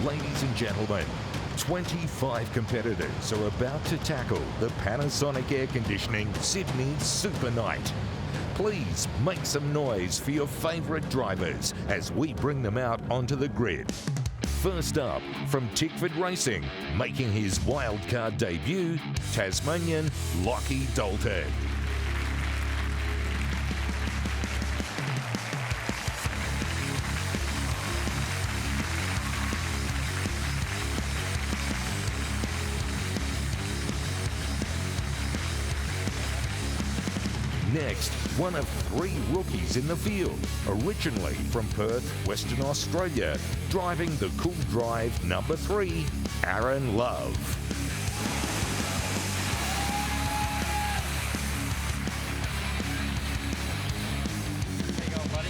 Ladies and gentlemen, 25 competitors are about to tackle the Panasonic air conditioning Sydney SuperNight. Please make some noise for your favourite drivers as we bring them out onto the grid. First up, from Tickford Racing, making his wildcard debut, Tasmanian Lockie Dalton. Next, one of 3 rookies in the field, originally from Perth, Western Australia, driving the Cool Drive number 3, Aaron Love. There you go, buddy.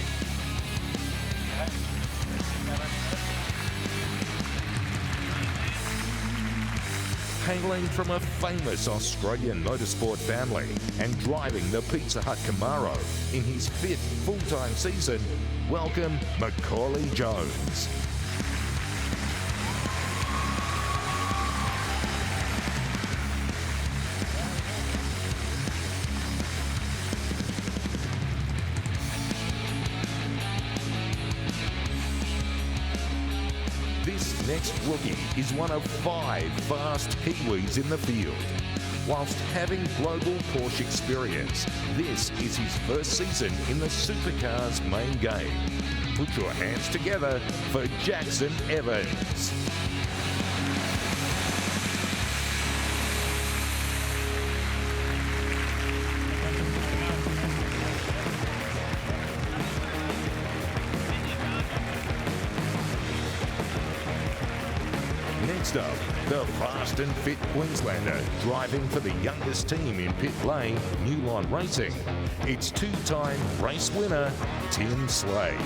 Hailing from a famous Australian motorsport family and driving the Pizza Hut Camaro in his 5th full-time season, welcome Macaulay Jones. This next rookie is one of 5 fast Kiwis in the field. Whilst having global Porsche experience, this is his first season in the Supercars main game. Put your hands together for Jackson Evans. Next up, the fast and fit Queenslander driving for the youngest team in pit lane, Newline Racing. It's 2-time race winner, Tim Slade.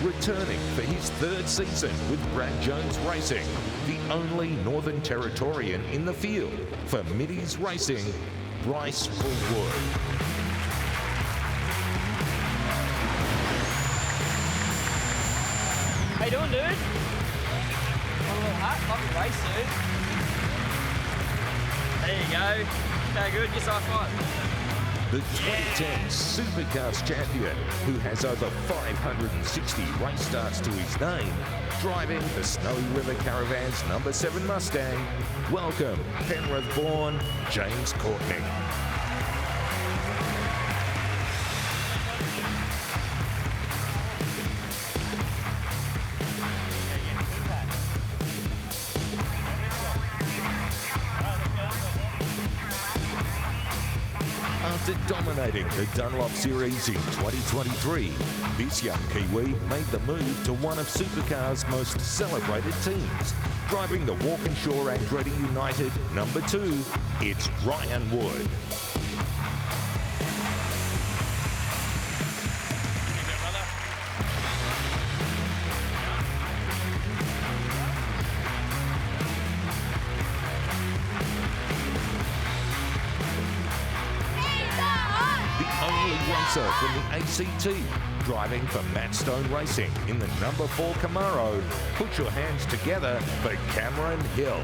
Returning for his 3rd season with Brad Jones Racing, the only Northern Territorian in the field for Middies Racing, Bryce Fullwood. How you doing, dude? Got a little hat, lovely race, dude. There you go. Okay, good, just high five. The 2010 Supercars champion, who has over 560 race starts to his name, driving the Snowy River Caravan's number 7 Mustang, welcome Penrith-born James Courtney. After dominating the Dunlop Series in 2023, this young Kiwi made the move to one of Supercars' most celebrated teams. Driving the Walkinshaw Andretti United number 2, it's Ryan Wood. Only racer from the ACT, driving for Matt Stone Racing in the number 4 Camaro. Put your hands together for Cameron Hill.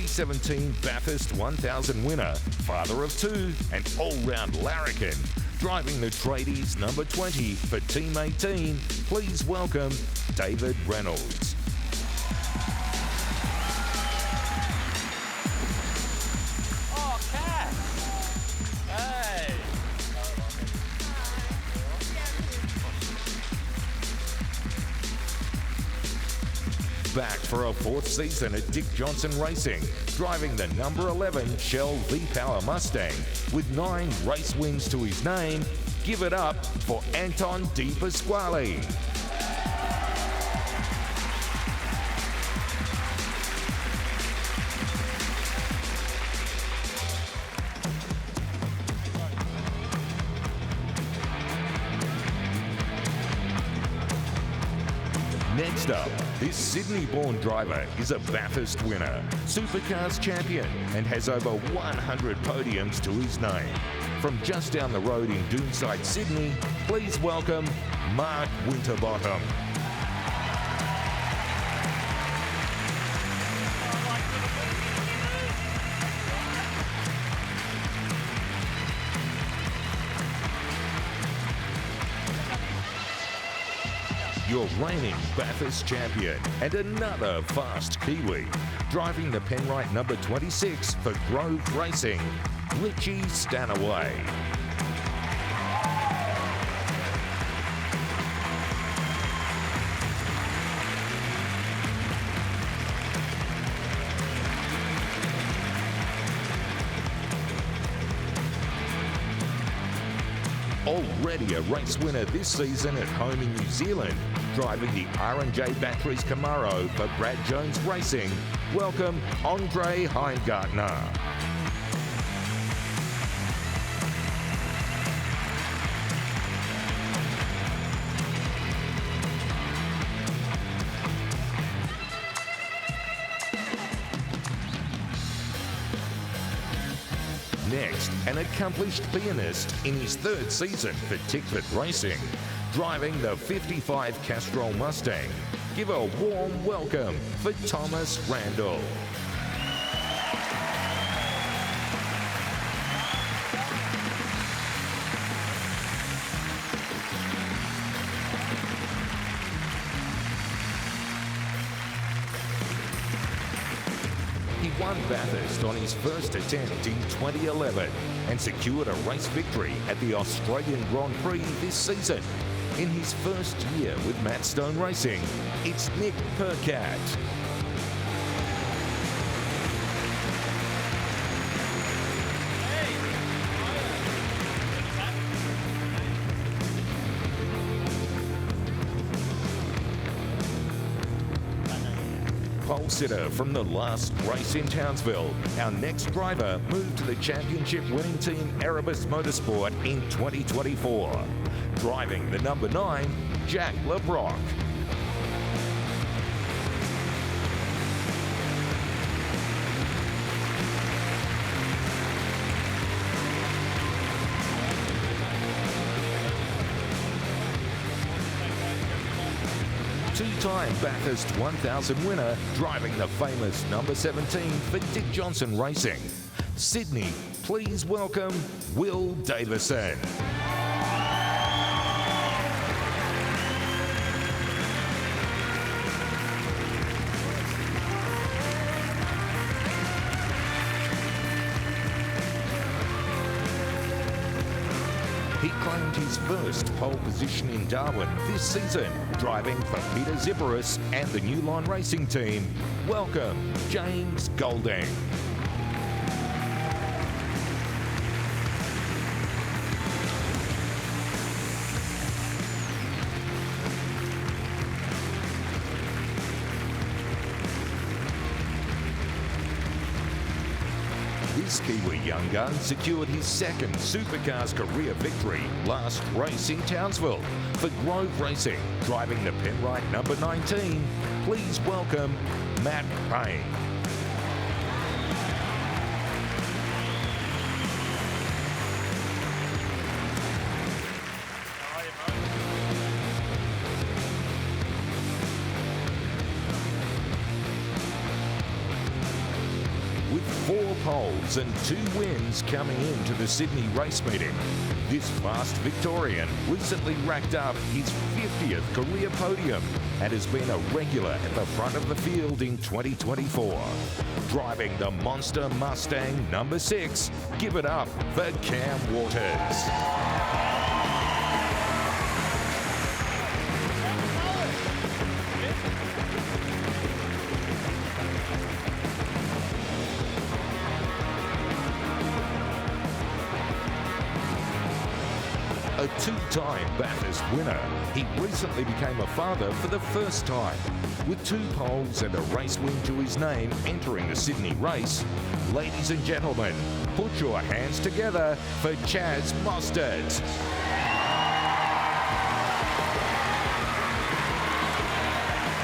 '17 Bathurst 1000 winner, father of 2, and all-round larrikin, driving the Tradies number 20 for Team 18. Please welcome David Reynolds. Oh, Cat! Hey! Back for a 4th season at Dick Johnson Racing, driving the number 11 Shell V-Power Mustang. With 9 race wins to his name, give it up for Anton Di Pasquale. Next up, this Sydney-born driver is a Bathurst winner, Supercars champion, and has over 100 podiums to his name. From just down the road in Doonside, Sydney, please welcome Mark Winterbottom. Your reigning Bathurst champion and another fast Kiwi, driving the Penrite number 26 for Grove Racing, Richie Stanaway. Already a race winner this season at home in New Zealand, driving the R&J Batteries Camaro for Brad Jones Racing. Welcome, Andre Heingartner. Next, an accomplished pianist in his third season for Tickford Racing, driving the 55 Castrol Mustang. Give a warm welcome for Thomas Randall. He won Bathurst on his first attempt in 2011 and secured a race victory at the Australian Grand Prix this season. In his first year with Matt Stone Racing, it's Nick Percat. Pole sitter from the last race in Townsville, our next driver moved to the championship winning team Erebus Motorsport in 2024. Driving the number 9, Jack LeBrock. Two-time Bathurst 1000 winner, driving the famous number 17 for Dick Johnson Racing. Sydney, please welcome Will Davison. He claimed his first pole position in Darwin this season, driving for Peter Zibaris and the New Line Racing team. Welcome, James Golding. This Kiwi young gun secured his second Supercars career victory last race in Townsville for Grove Racing, driving the Penrite number 19. Please welcome Matt Payne. With 4 poles and 2 wins coming into the Sydney race meeting, this fast Victorian recently racked up his 50th career podium and has been a regular at the front of the field in 2024. Driving the Monster Mustang number 6, give it up for Cam Waters. A 2-time Bathurst winner, he recently became a father for the first time. With 2 poles and a race win to his name entering the Sydney race, ladies and gentlemen, put your hands together for Chaz Mostert. – 2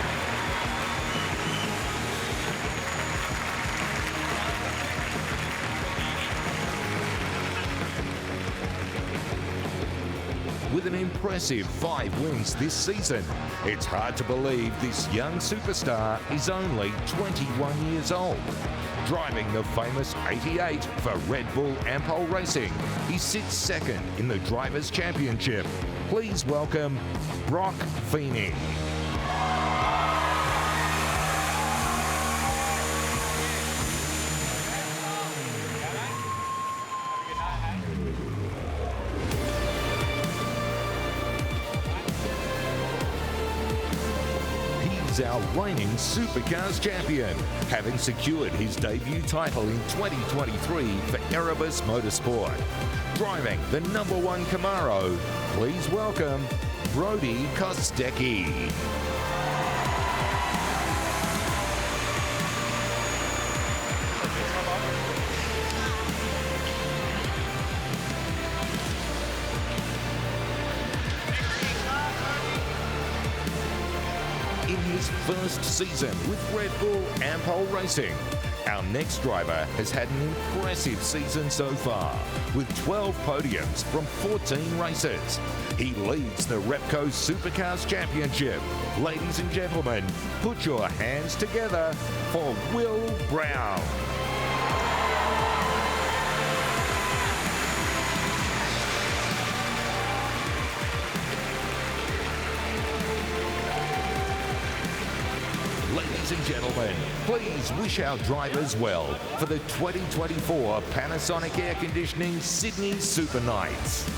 impressive 5 wins this season. It's hard to believe this young superstar is only 21 years old. Driving the famous 88 for Red Bull Ampol Racing, he sits second in the Drivers' Championship. Please welcome Brock Feeney. He's our reigning Supercars champion, having secured his debut title in 2023 for Erebus Motorsport. Driving the #1 Camaro, please welcome Brody Kostecki. In his first season with Red Bull Ampol Racing, our next driver has had an impressive season so far, with 12 podiums from 14 races. He leads the Repco Supercars Championship. Ladies and gentlemen, put your hands together for Will Brown. Ladies and gentlemen, please wish our drivers well for the 2024 Panasonic Air Conditioning Sydney Super Nights.